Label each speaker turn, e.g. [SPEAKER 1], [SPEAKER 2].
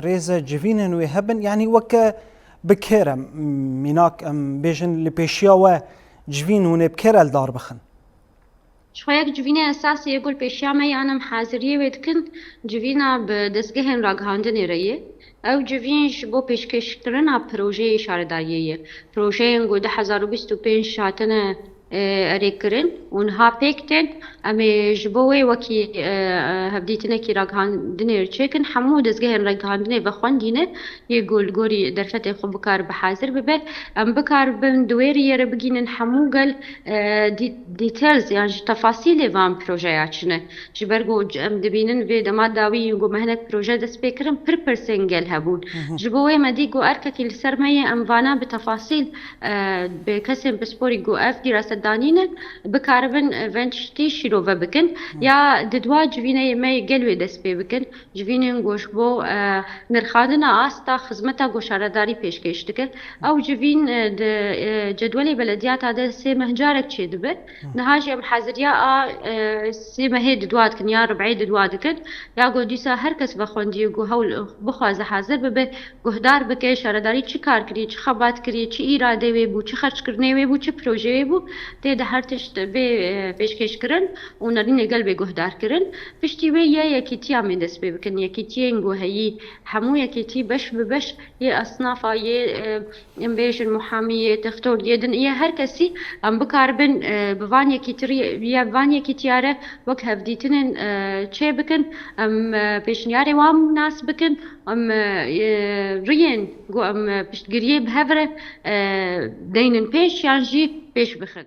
[SPEAKER 1] ريزا جوینن و هبن یعنی وک بکرم میناک ام بیشن لپیشیا و جوین هونه بکرل دار بخن.
[SPEAKER 2] شوية جوينة أساسي يقول بيشامي أنا محاضرية ويتكن جوينة بدسجهن راجهاندن ريه أو جوين شبو بيشكش كرنا بروجي شاردارية بروجي نقول 2025 شاتنا أريكرن ونها بيكتن أمي جبوي وكي هبديتنا كي راجهاندن ريتشكن حمو دسجهن راجهاندن بخوان دينه يقول جوري درفتي خو بكار بحاضر ببه أم بكار بن دويري يربجين حمو قال ديتيلز يعني تفاصيل وان بروجياتنا جبرجو ام دبينن في دما داوي جو مهنك بروجي دس بيكرم بير سنجل هبون جبوي ما دي جو اركك السرمية ام فانا بتفاصيل بكسم بسبوري جو اف دراسة دانين بكاربن فنشتي شيرو وبكن يا ددوا جوينه ما قلوي دس بيبكن جوينن جوش بو نرخادنا استا خدمتا جو شارداري پیشکش دکن او جوین جدول بلدیات هذا سه مهجارك شي دبت نهاجي ام حزريا سي مهد دواد كن يا ربعي دواد كن يا جو ديسا هركس بخوندي جو هول بخواز حاضر ببه گهدار بکه شارداری چی کار کری چی خبات کری چی ایراده وی بو چی خرج کرنه وی بو چی پروژه وی بو ته ده هر تشت به پیشکش کرن و نرین قلب گهدار کرن پشتی وی یا یکیتی ام دست بکن یکیتی انگو هی همو یکیتی بش ببش يه أصنافا يه إمبيش المحامية تختار يدن يه هر كسي أم بكاربن بفانيا كتري يا بفانيا كتيارة وك هفديتنن چه بكن أم بيشنياري وام ناس بكن أم ريين جو أم بيشتقريه بهفرة دينن بيش يانجي بيش بخن